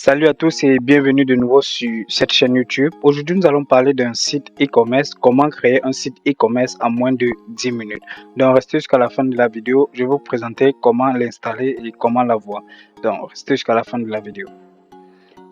Salut à tous et bienvenue de nouveau sur cette chaîne YouTube. Aujourd'hui, nous allons parler d'un site e-commerce, comment créer un site e-commerce en moins de 10 minutes. Donc, restez jusqu'à la fin de la vidéo. Je vais vous présenter comment l'installer et comment l'avoir. Donc, restez jusqu'à la fin de la vidéo.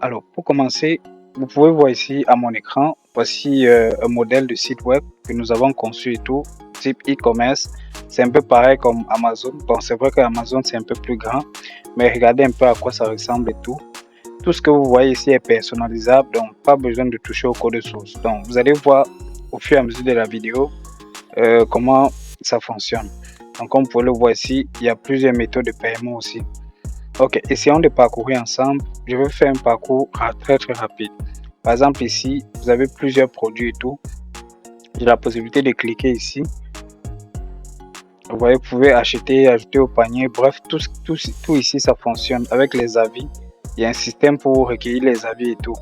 Alors, pour commencer, vous pouvez voir ici à mon écran, voici un modèle de site web que nous avons conçu et tout, type e-commerce. C'est un peu pareil comme Amazon. Bon, c'est vrai que Amazon, c'est un peu plus grand, mais regardez un peu à quoi ça ressemble et tout. Tout ce que vous voyez ici est personnalisable, donc pas besoin de toucher au code source. Donc vous allez voir au fur et à mesure de la vidéo comment ça fonctionne. Donc comme vous pouvez le voir ici, il y a plusieurs méthodes de paiement aussi. Ok, essayons de parcourir ensemble. Je vais faire un parcours très rapide. Par exemple ici, vous avez plusieurs produits et tout. J'ai la possibilité de cliquer ici. Vous voyez, vous pouvez acheter, ajouter au panier. Bref, tout ici, ça fonctionne avec les avis. Il y a un système pour recueillir les avis et tout.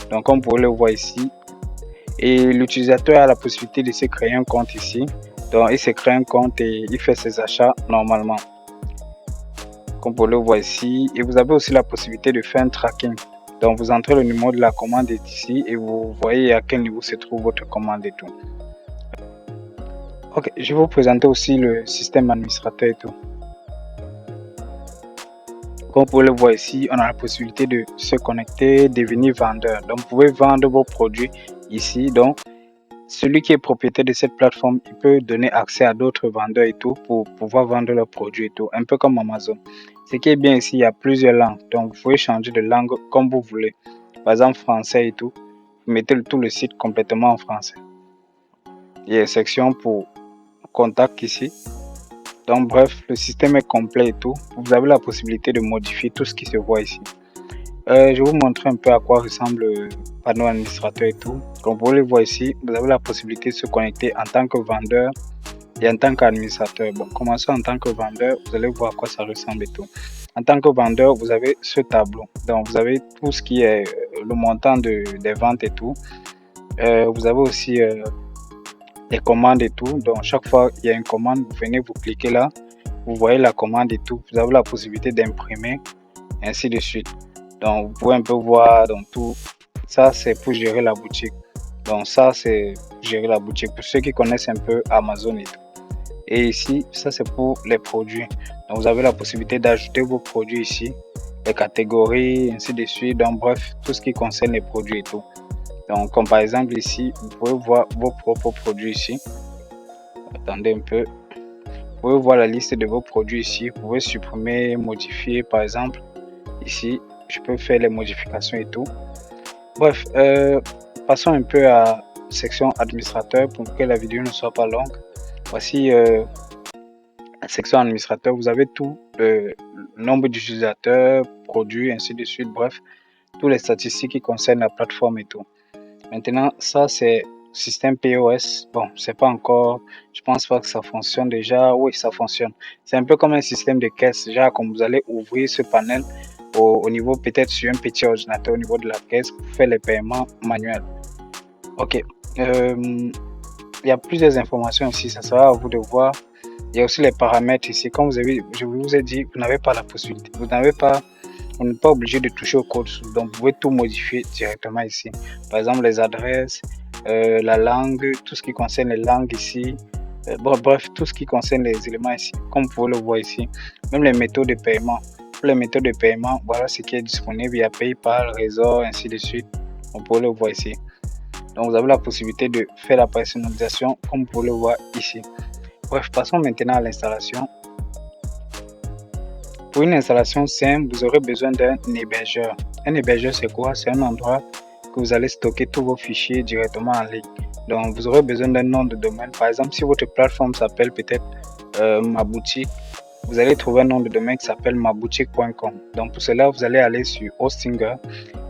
Donc comme vous pouvez le voir ici, et l'utilisateur a la possibilité de se créer un compte ici. Donc il se crée un compte et il fait ses achats normalement, comme vous pouvez le voir ici. Et vous avez aussi la possibilité de faire un tracking. Donc vous entrez le numéro de la commande ici et vous voyez à quel niveau se trouve votre commande et tout. Ok, je vais vous présenter aussi le système administrateur et tout. Comme vous pouvez le voir ici, on a la possibilité de se connecter, devenir vendeur. Donc vous pouvez vendre vos produits ici. Donc celui qui est propriétaire de cette plateforme, il peut donner accès à d'autres vendeurs et tout pour pouvoir vendre leurs produits et tout, un peu comme Amazon. Ce qui est bien ici, il y a plusieurs langues, donc vous pouvez changer de langue comme vous voulez. Par exemple, français et tout, vous mettez tout le site complètement en français. Il y a une section pour contact ici. Donc bref, le système est complet et tout. Vous avez la possibilité de modifier tout ce qui se voit ici. Je vais vous montrer un peu à quoi ressemble le panneau administrateur et tout. Comme vous le voyez ici, vous avez la possibilité de se connecter en tant que vendeur et en tant qu'administrateur. Bon, commençons en tant que vendeur, vous allez voir à quoi ça ressemble et tout. En tant que vendeur, vous avez ce tableau. Donc, vous avez tout ce qui est le montant des ventes et tout. Vous avez aussi les commandes et tout. Donc, chaque fois il y a une commande, vous venez, vous cliquez là, vous voyez la commande et tout. Vous avez la possibilité d'imprimer, ainsi de suite. Donc, vous pouvez un peu voir donc tout ça, c'est pour gérer la boutique. Donc, ça, c'est gérer la boutique pour ceux qui connaissent un peu Amazon et tout. Et ici, ça, c'est pour les produits. Donc, vous avez la possibilité d'ajouter vos produits ici, les catégories, ainsi de suite. Donc, bref, tout ce qui concerne les produits et tout. Donc, comme par exemple ici, vous pouvez voir vos propres produits ici. Attendez un peu. Vous pouvez voir la liste de vos produits ici. Vous pouvez supprimer, modifier, par exemple. Ici, je peux faire les modifications et tout. Bref, passons un peu à la section administrateur pour que la vidéo ne soit pas longue. Voici la section administrateur. Vous avez tout le nombre d'utilisateurs, produits, ainsi de suite. Bref, toutes les statistiques qui concernent la plateforme et tout. Maintenant, ça c'est système POS. Bon, c'est pas encore, je pense pas que ça fonctionne déjà. Oui, ça fonctionne. C'est un peu comme un système de caisse. Déjà, comme vous allez ouvrir ce panel au niveau peut-être sur un petit ordinateur au niveau de la caisse pour faire les paiements manuels. Ok. Il y a plusieurs informations ici. Ça sera à vous de voir. Il y a aussi les paramètres ici. Comme je vous ai dit, vous n'avez pas la possibilité. Vous n'êtes pas obligé de toucher au code source. Donc, vous pouvez tout modifier directement ici. Par exemple, les adresses, la langue, tout ce qui concerne les langues ici. Bref, tout ce qui concerne les éléments ici. Comme vous pouvez le voir ici. Même les méthodes de paiement. Pour les méthodes de paiement, voilà ce qui est disponible. Il y a PayPal, Réseau, ainsi de suite. Vous pouvez le voir ici. Donc, vous avez la possibilité de faire la personnalisation comme vous pouvez le voir ici. Bref, passons maintenant à l'installation. Pour une installation simple, vous aurez besoin d'un hébergeur. Un hébergeur, c'est quoi? C'est un endroit que vous allez stocker tous vos fichiers directement en ligne. Donc, vous aurez besoin d'un nom de domaine. Par exemple, si votre plateforme s'appelle peut-être ma boutique, vous allez trouver un nom de domaine qui s'appelle maboutique.com. Donc, pour cela, vous allez aller sur Hostinger.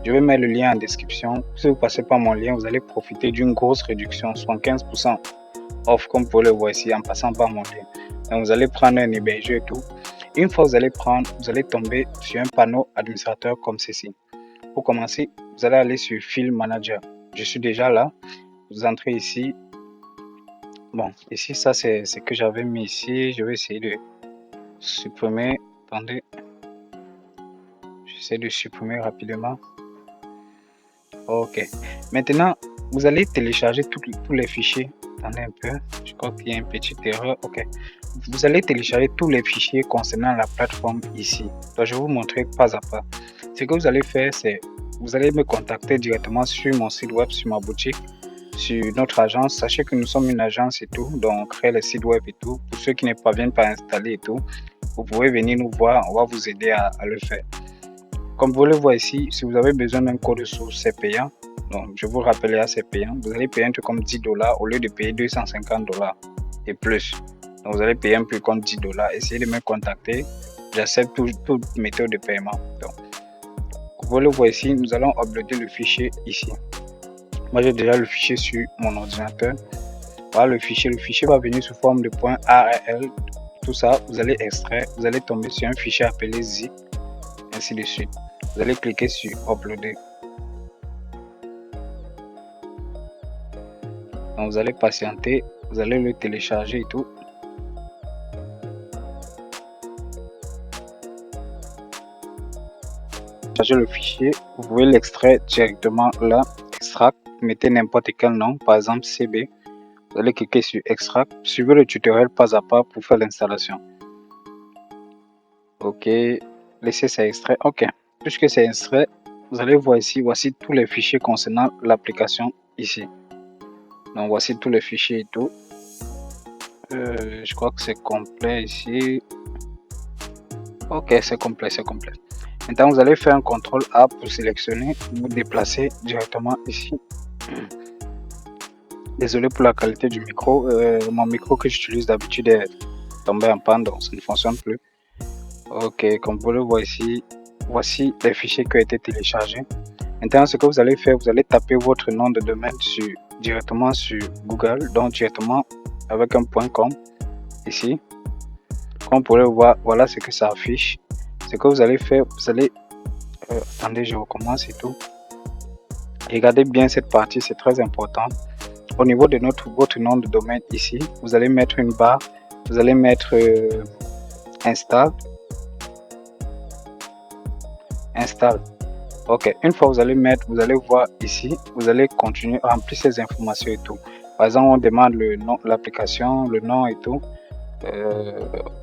Je vais mettre le lien en description. Si vous passez par mon lien, vous allez profiter d'une grosse réduction, soit 15% off, comme vous pouvez le voir ici, en passant par mon lien. Donc, vous allez prendre un hébergeur et tout. Une fois que vous allez tomber sur un panneau administrateur comme ceci. Pour commencer, vous allez aller sur File Manager. Je suis déjà là. Vous entrez ici. Bon, ici, ça c'est ce que j'avais mis ici. Je vais essayer de supprimer. Attendez. J'essaie de supprimer rapidement. Ok. Maintenant, vous allez télécharger tous les fichiers. Attendez un peu. Je crois qu'il y a une petite erreur. Ok. Vous allez télécharger tous les fichiers concernant la plateforme ici. Donc, je vais vous montrer pas à pas. Ce que vous allez faire, c'est vous allez me contacter directement sur mon site web, sur ma boutique, sur notre agence. Sachez que nous sommes une agence et tout, donc on crée les sites web et tout. Pour ceux qui ne parviennent pas à installer et tout, vous pouvez venir nous voir, on va vous aider à le faire. Comme vous le voyez ici, si vous avez besoin d'un code source, c'est payant. Donc, je vous rappelle, c'est payant. Vous allez payer un truc comme $10 au lieu de payer $250 et plus. Donc, vous allez payer un peu comme $10. Essayez de me contacter. J'accepte toute méthode de paiement. Donc, vous le voyez ici, nous allons uploader le fichier ici. Moi, j'ai déjà le fichier sur mon ordinateur. Voilà le fichier. Le fichier va venir sous forme de .arl. Tout ça, vous allez extraire. Vous allez tomber sur un fichier appelé zip. Ainsi de suite. Vous allez cliquer sur uploader. Donc, vous allez patienter. Vous allez le télécharger et tout. Le fichier, vous pouvez l'extraire directement là, extract, mettez n'importe quel nom, par exemple CB, vous allez cliquer sur extract, suivez le tutoriel pas à pas pour faire l'installation. Ok, laissez ça extrait. Ok, puisque c'est extrait, vous allez voir ici, voici tous les fichiers concernant l'application ici. Donc voici tous les fichiers et tout. Je crois que c'est complet ici. Ok, c'est complet, c'est complet. Maintenant, vous allez faire un CTRL A pour sélectionner, vous déplacer directement ici. Désolé pour la qualité du micro. Mon micro que j'utilise d'habitude est tombé en panne, donc ça ne fonctionne plus. Ok, comme vous le voyez ici, voici les fichiers qui ont été téléchargés. Maintenant, ce que vous allez faire, vous allez taper votre nom de domaine directement sur Google, donc directement avec un .com ici. Comme vous pouvez le voir, voilà ce que ça affiche. Ce que vous allez faire, vous allez attendez, je recommence et tout. Regardez bien cette partie, c'est très important. Au niveau de votre nom de domaine ici, vous allez mettre une barre, vous allez mettre install. Ok, une fois vous allez mettre, vous allez voir ici, vous allez continuer à remplir ces informations et tout. Par exemple, on demande le nom, l'application, le nom et tout.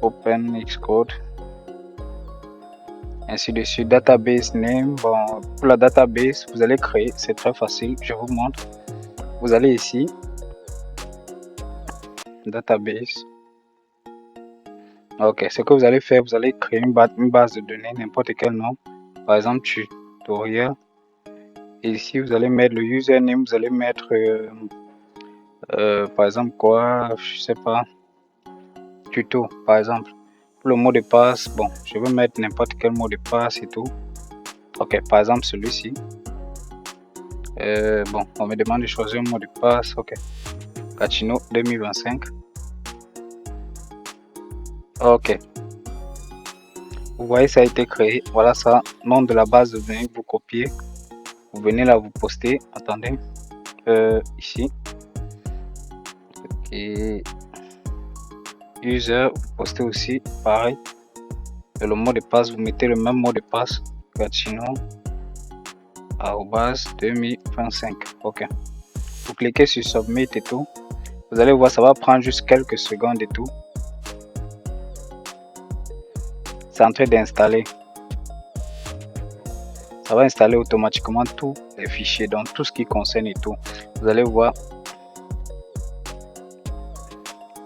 Open Xcode. Ainsi de suite, database name. Bon, pour la database, vous allez créer, c'est très facile, je vous montre. Vous allez ici, database. Ok, ce que vous allez faire, vous allez créer une base de données, n'importe quel nom. Par exemple, tutoriel. Et ici, vous allez mettre le username, vous allez mettre, par exemple, quoi, je sais pas, tuto, par exemple. Pour le mot de passe, bon, je vais mettre n'importe quel mot de passe et tout. Ok, par exemple, celui-ci. Bon, on me demande de choisir un mot de passe. Ok, Cachino 2025. Ok, vous voyez, ça a été créé. Voilà ça, nom de la base de données, vous copiez. Vous venez là, vous postez. Attendez, ici. Ok, user, vous postez aussi, pareil. Et le mot de passe, vous mettez le même mot de passe. Cachino 2025. Ok, vous cliquez sur submit et tout. Vous allez voir, ça va prendre juste quelques secondes et tout. C'est en train d'installer. Ça va installer automatiquement tous les fichiers, donc tout ce qui concerne et tout. Vous allez voir.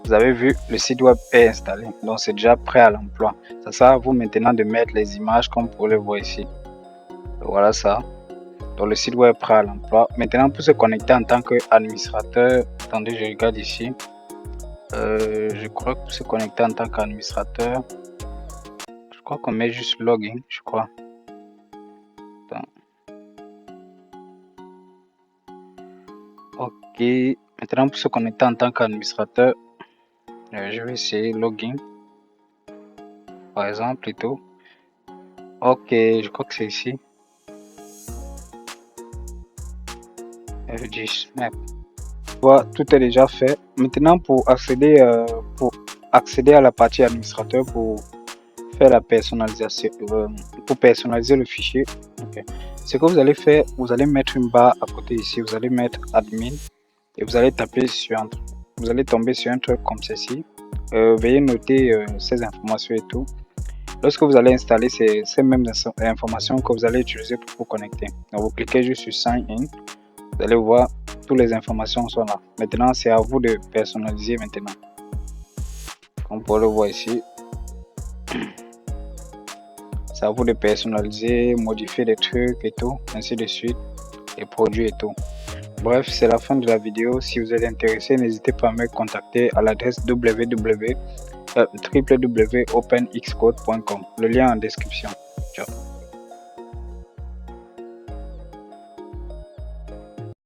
Vous avez vu, le site web est installé, donc c'est déjà prêt à l'emploi. Ça sert à vous maintenant de mettre les images comme vous pouvez le voir ici. Voilà ça. Donc le site web est prêt à l'emploi. Maintenant, pour se connecter en tant qu'administrateur, attendez, je regarde ici. Je crois que pour se connecter en tant qu'administrateur, je crois qu'on met juste login, je crois. Attends. Ok, maintenant pour se connecter en tant qu'administrateur, je vais essayer login, par exemple et tout. Ok, je crois que c'est ici. F10 Map. Voilà, tout est déjà fait. Maintenant, pour accéder à la partie administrateur, pour faire la personnalisation, pour personnaliser le fichier, ce que vous allez faire, vous allez mettre une barre à côté ici, vous allez mettre admin et vous allez taper sur Enter. Vous allez tomber sur un truc comme ceci. Veuillez noter ces informations et tout. Lorsque vous allez installer ces mêmes informations que vous allez utiliser pour vous connecter. Donc vous cliquez juste sur Sign In. Vous allez voir, toutes les informations sont là. Maintenant, c'est à vous de personnaliser maintenant. Comme vous pouvez le voir ici. C'est à vous de personnaliser, modifier des trucs et tout, ainsi de suite, les produits et tout. Bref, c'est la fin de la vidéo. Si vous êtes intéressé, n'hésitez pas à me contacter à l'adresse www.openxcode.com. Le lien en description. Ciao.